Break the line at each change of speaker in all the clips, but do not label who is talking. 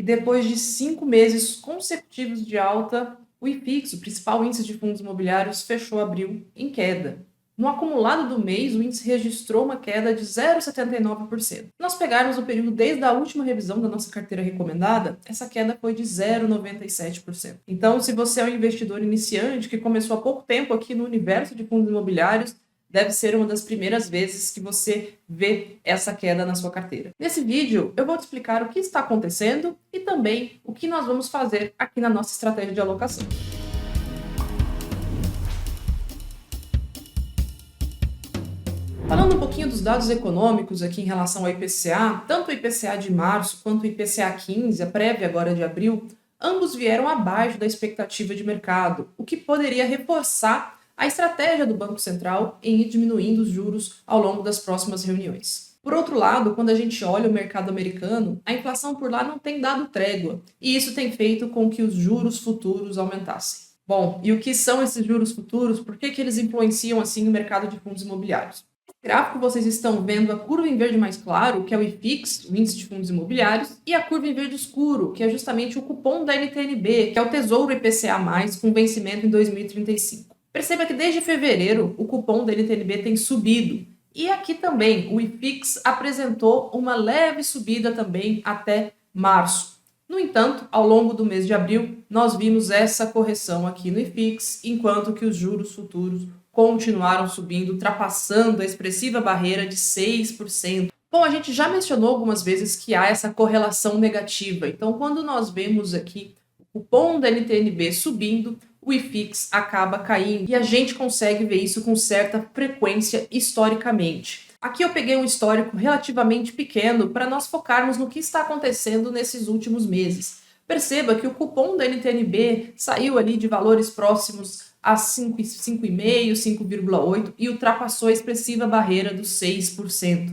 que depois de 5 meses consecutivos de alta, o IFIX, o principal índice de fundos imobiliários, fechou abril em queda. No acumulado do mês, o índice registrou uma queda de 0,79%. Se nós pegarmos o período desde a última revisão da nossa carteira recomendada, essa queda foi de 0,97%. Então, se você é um investidor iniciante que começou há pouco tempo aqui no universo de fundos imobiliários, deve ser uma das primeiras vezes que você vê essa queda na sua carteira. Nesse vídeo, eu vou te explicar o que está acontecendo e também o que nós vamos fazer aqui na nossa estratégia de alocação. Falando um pouquinho dos dados econômicos aqui em relação ao IPCA, tanto o IPCA de março quanto o IPCA 15, a prévia agora de abril, ambos vieram abaixo da expectativa de mercado, o que poderia reforçar a estratégia do Banco Central em ir diminuindo os juros ao longo das próximas reuniões. Por outro lado, quando a gente olha o mercado americano, a inflação por lá não tem dado trégua, e isso tem feito com que os juros futuros aumentassem. Bom, e o que são esses juros futuros? Por que eles influenciam assim o mercado de fundos imobiliários? No gráfico vocês estão vendo a curva em verde mais claro, que é o IFIX, o índice de fundos imobiliários, e a curva em verde escuro, que é justamente o cupom da NTNB, que é o Tesouro IPCA+, com vencimento em 2035. Perceba que desde fevereiro o cupom da NTNB tem subido. E aqui também o IFIX apresentou uma leve subida também até março. No entanto, ao longo do mês de abril, nós vimos essa correção aqui no IFIX, enquanto que os juros futuros continuaram subindo, ultrapassando a expressiva barreira de 6%. Bom, a gente já mencionou algumas vezes que há essa correlação negativa. Então, quando nós vemos aqui o cupom da NTNB subindo, o IFIX acaba caindo e a gente consegue ver isso com certa frequência historicamente. Aqui eu peguei um histórico relativamente pequeno para nós focarmos no que está acontecendo nesses últimos meses. Perceba que o cupom da NTNB saiu ali de valores próximos a 5,5, 5,8 e ultrapassou a expressiva barreira dos 6%.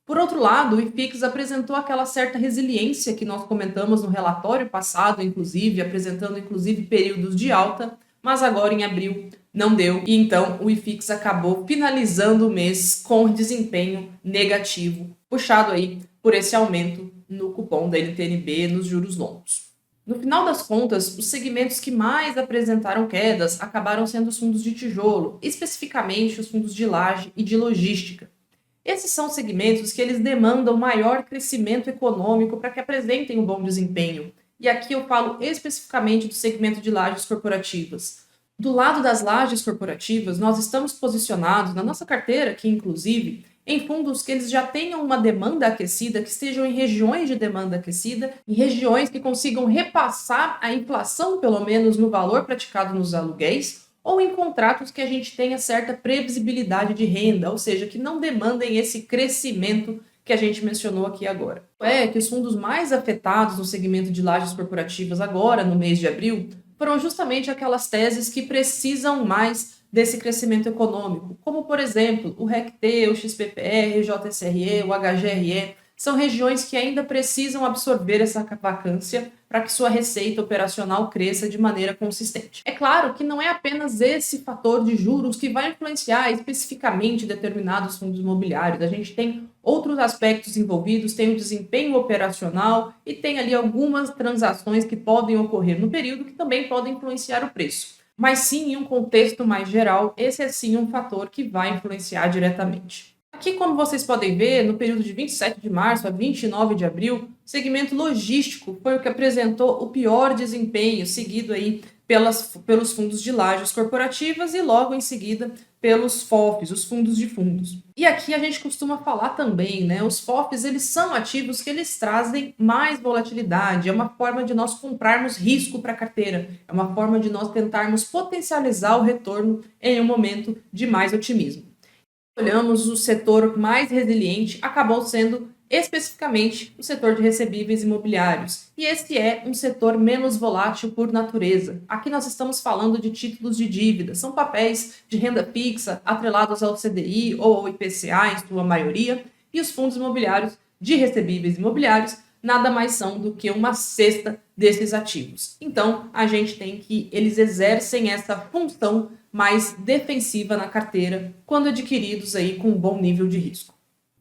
Por outro lado, o IFIX apresentou aquela certa resiliência que nós comentamos no relatório passado, inclusive, apresentando inclusive períodos de alta, mas agora em abril não deu, e então o IFIX acabou finalizando o mês com desempenho negativo, puxado aí por esse aumento no cupom da NTNB nos juros longos. No final das contas, os segmentos que mais apresentaram quedas acabaram sendo os fundos de tijolo, especificamente os fundos de laje e de logística. Esses são segmentos que eles demandam maior crescimento econômico para que apresentem um bom desempenho. E aqui eu falo especificamente do segmento de lajes corporativas. Do lado das lajes corporativas, nós estamos posicionados na nossa carteira, aqui inclusive, em fundos que eles já tenham uma demanda aquecida, que estejam em regiões de demanda aquecida, em regiões que consigam repassar a inflação, pelo menos no valor praticado nos aluguéis, ou em contratos que a gente tenha certa previsibilidade de renda, ou seja, que não demandem esse crescimento que a gente mencionou aqui agora. É que os fundos mais afetados no segmento de lajes corporativas agora, no mês de abril, foram justamente aquelas teses que precisam mais desse crescimento econômico, como, por exemplo, o RECT, o XPPR, o JSRE, o HGRE, são regiões que ainda precisam absorver essa vacância para que sua receita operacional cresça de maneira consistente. É claro que não é apenas esse fator de juros que vai influenciar especificamente determinados fundos imobiliários. A gente tem outros aspectos envolvidos, tem o desempenho operacional e tem ali algumas transações que podem ocorrer no período que também podem influenciar o preço. Mas sim, em um contexto mais geral, esse é sim um fator que vai influenciar diretamente. Aqui, como vocês podem ver, no período de 27 de março a 29 de abril, o segmento logístico foi o que apresentou o pior desempenho, seguido aí pelos fundos de lajes corporativas e logo em seguida pelos FOFs, os fundos de fundos. E aqui a gente costuma falar também, né? Os FOFs, eles são ativos que eles trazem mais volatilidade, é uma forma de nós comprarmos risco para a carteira, é uma forma de nós tentarmos potencializar o retorno em um momento de mais otimismo. Olhamos o setor mais resiliente, acabou sendo especificamente o setor de recebíveis imobiliários. E esse é um setor menos volátil por natureza. Aqui nós estamos falando de títulos de dívida, são papéis de renda fixa atrelados ao CDI ou ao IPCA em sua maioria, e os fundos imobiliários de recebíveis imobiliários nada mais são do que uma cesta desses ativos. Então, a gente tem que eles exercem essa função mais defensiva na carteira quando adquiridos aí com um bom nível de risco.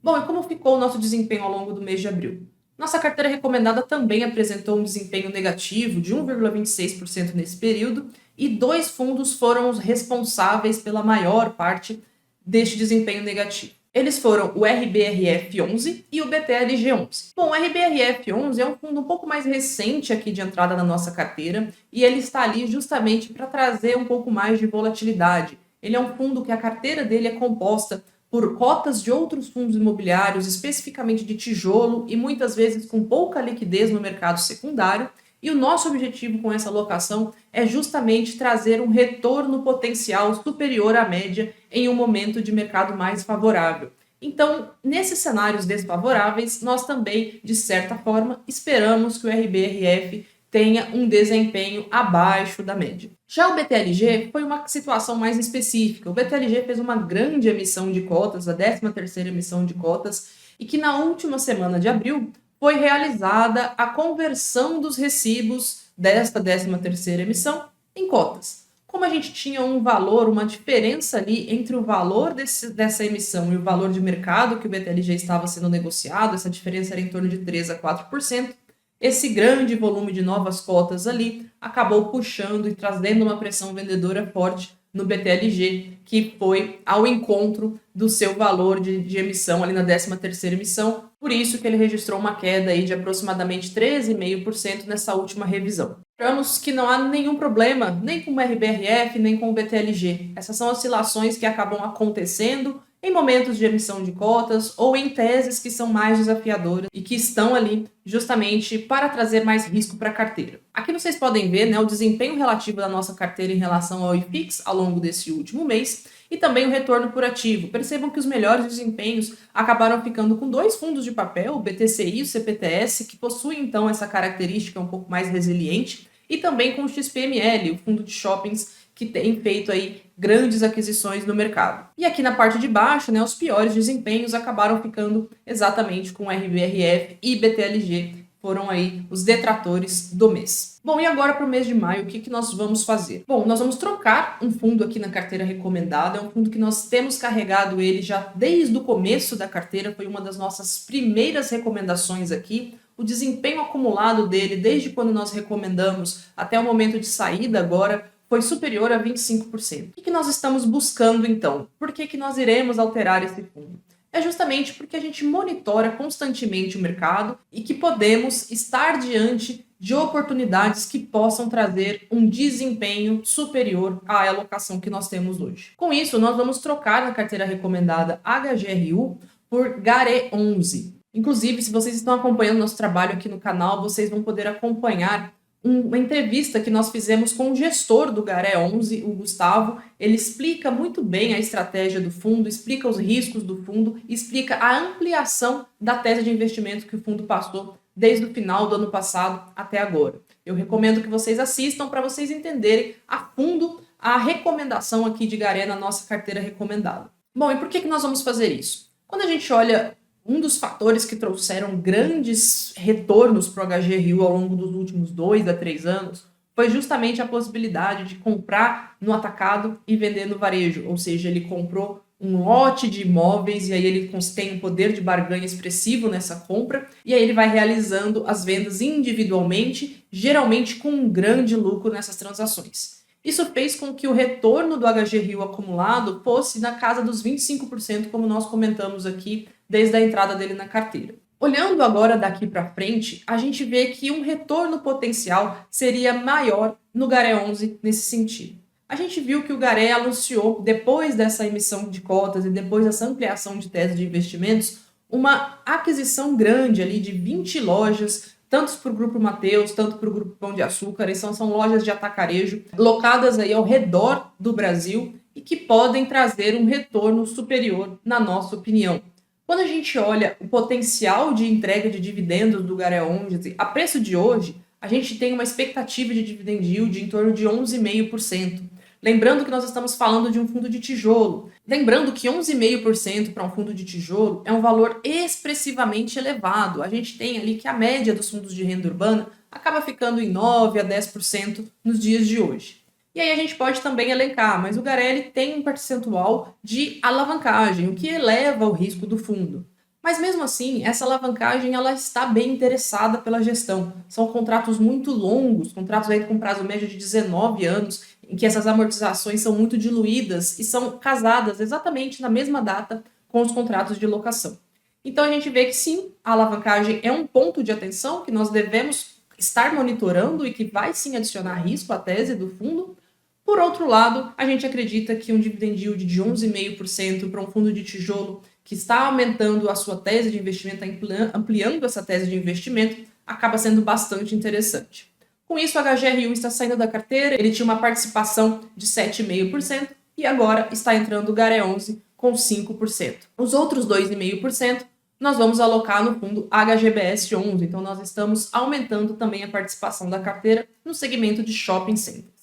Bom, e como ficou o nosso desempenho ao longo do mês de abril? Nossa carteira recomendada também apresentou um desempenho negativo de 1,26% nesse período, e 2 fundos foram os responsáveis pela maior parte deste desempenho negativo. Eles foram o RBRF11 e o BTLG11. Bom, o RBRF11 é um fundo um pouco mais recente aqui de entrada na nossa carteira, e ele está ali justamente para trazer um pouco mais de volatilidade. Ele é um fundo que a carteira dele é composta por cotas de outros fundos imobiliários, especificamente de tijolo e muitas vezes com pouca liquidez no mercado secundário. E o nosso objetivo com essa alocação é justamente trazer um retorno potencial superior à média em um momento de mercado mais favorável. Então, nesses cenários desfavoráveis, nós também, de certa forma, esperamos que o RBRF tenha um desempenho abaixo da média. Já o BTLG foi uma situação mais específica. O BTLG fez uma grande emissão de cotas, a 13ª emissão de cotas, e que na última semana de abril foi realizada a conversão dos recibos desta 13ª emissão em cotas. Como a gente tinha um valor, uma diferença ali entre o valor dessa emissão e o valor de mercado que o BTLG estava sendo negociado, essa diferença era em torno de 3 a 4%, esse grande volume de novas cotas ali acabou puxando e trazendo uma pressão vendedora forte no BTLG, que foi ao encontro do seu valor de emissão ali na 13ª emissão. Por isso que ele registrou uma queda aí de aproximadamente 13,5% nessa última revisão. Lembramos que não há nenhum problema nem com o RBRF, nem com o BTLG. Essas são oscilações que acabam acontecendo em momentos de emissão de cotas ou em teses que são mais desafiadoras e que estão ali justamente para trazer mais risco para a carteira. Aqui vocês podem ver, né, o desempenho relativo da nossa carteira em relação ao IFIX ao longo desse último mês e também o retorno por ativo. Percebam que os melhores desempenhos acabaram ficando com 2 fundos de papel, o BTCI e o CPTS, que possuem então essa característica um pouco mais resiliente, e também com o XPML, o fundo de shoppings que tem feito aí grandes aquisições no mercado. E aqui na parte de baixo, né, os piores desempenhos acabaram ficando exatamente com RBRF e BTLG, foram aí os detratores do mês. Bom, e agora para o mês de maio, o que nós vamos fazer? Bom, nós vamos trocar um fundo aqui na carteira recomendada, é um fundo que nós temos carregado ele já desde o começo da carteira, foi uma das nossas primeiras recomendações aqui. O desempenho acumulado dele, desde quando nós recomendamos até o momento de saída agora, foi superior a 25%. O que nós estamos buscando então? Por que nós iremos alterar esse fundo? É justamente porque a gente monitora constantemente o mercado e que podemos estar diante de oportunidades que possam trazer um desempenho superior à alocação que nós temos hoje. Com isso, nós vamos trocar na carteira recomendada HGRU por GARE11. Inclusive, se vocês estão acompanhando nosso trabalho aqui no canal, vocês vão poder acompanhar uma entrevista que nós fizemos com o gestor do GARE11, o Gustavo. Ele explica muito bem a estratégia do fundo, explica os riscos do fundo, explica a ampliação da tese de investimento que o fundo passou desde o final do ano passado até agora. Eu recomendo que vocês assistam para vocês entenderem a fundo a recomendação aqui de GARE na nossa carteira recomendada. Bom, e por que nós vamos fazer isso? Quando a gente olha um dos fatores que trouxeram grandes retornos para o HGRU ao longo dos últimos 2 a 3 anos foi justamente a possibilidade de comprar no atacado e vender no varejo, ou seja, ele comprou um lote de imóveis e aí ele tem um poder de barganha expressivo nessa compra e aí ele vai realizando as vendas individualmente, geralmente com um grande lucro nessas transações. Isso fez com que o retorno do HGRU acumulado fosse na casa dos 25%, como nós comentamos aqui, desde a entrada dele na carteira. Olhando agora daqui para frente, a gente vê que um retorno potencial seria maior no GARE11 nesse sentido. A gente viu que o GARE anunciou, depois dessa emissão de cotas e depois dessa ampliação de tese de investimentos, uma aquisição grande ali de 20 lojas, tanto para o Grupo Mateus, tanto para o Grupo Pão de Açúcar, e são lojas de atacarejo, locadas aí ao redor do Brasil e que podem trazer um retorno superior, na nossa opinião. Quando a gente olha o potencial de entrega de dividendos do GARE11, a preço de hoje, a gente tem uma expectativa de dividend yield em torno de 11,5%. Lembrando que nós estamos falando de um fundo de tijolo. Lembrando que 11,5% para um fundo de tijolo é um valor expressivamente elevado. A gente tem ali que a média dos fundos de renda urbana acaba ficando em 9 a 10% nos dias de hoje. E aí a gente pode também elencar, mas o GARE tem um percentual de alavancagem, o que eleva o risco do fundo. Mas mesmo assim, essa alavancagem ela está bem interessada pela gestão. São contratos muito longos, contratos aí com prazo médio de 19 anos, em que essas amortizações são muito diluídas e são casadas exatamente na mesma data com os contratos de locação. Então a gente vê que sim, a alavancagem é um ponto de atenção que nós devemos estar monitorando e que vai sim adicionar risco à tese do fundo. Por outro lado, a gente acredita que um dividend yield de 11,5% para um fundo de tijolo que está aumentando a sua tese de investimento, está ampliando essa tese de investimento, acaba sendo bastante interessante. Com isso, a HGRU está saindo da carteira, ele tinha uma participação de 7,5% e agora está entrando o GARE 11 com 5%. Os outros 2,5% nós vamos alocar no fundo HGBS 11, então nós estamos aumentando também a participação da carteira no segmento de shopping centers.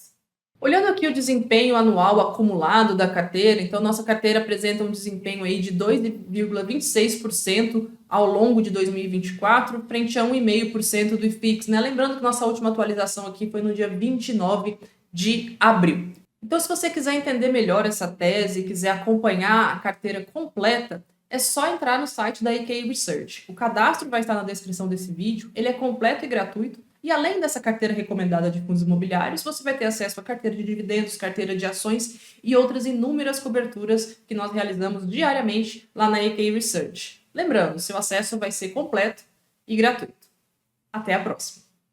Olhando aqui o desempenho anual acumulado da carteira, então nossa carteira apresenta um desempenho aí de 2,26% ao longo de 2024, frente a 1,5% do IFIX, né? Lembrando que nossa última atualização aqui foi no dia 29 de abril. Então, se você quiser entender melhor essa tese e quiser acompanhar a carteira completa, é só entrar no site da EK Research. O cadastro vai estar na descrição desse vídeo, ele é completo e gratuito. E além dessa carteira recomendada de fundos imobiliários, você vai ter acesso à carteira de dividendos, carteira de ações e outras inúmeras coberturas que nós realizamos diariamente lá na EK Research. Lembrando, seu acesso vai ser completo e gratuito. Até a próxima!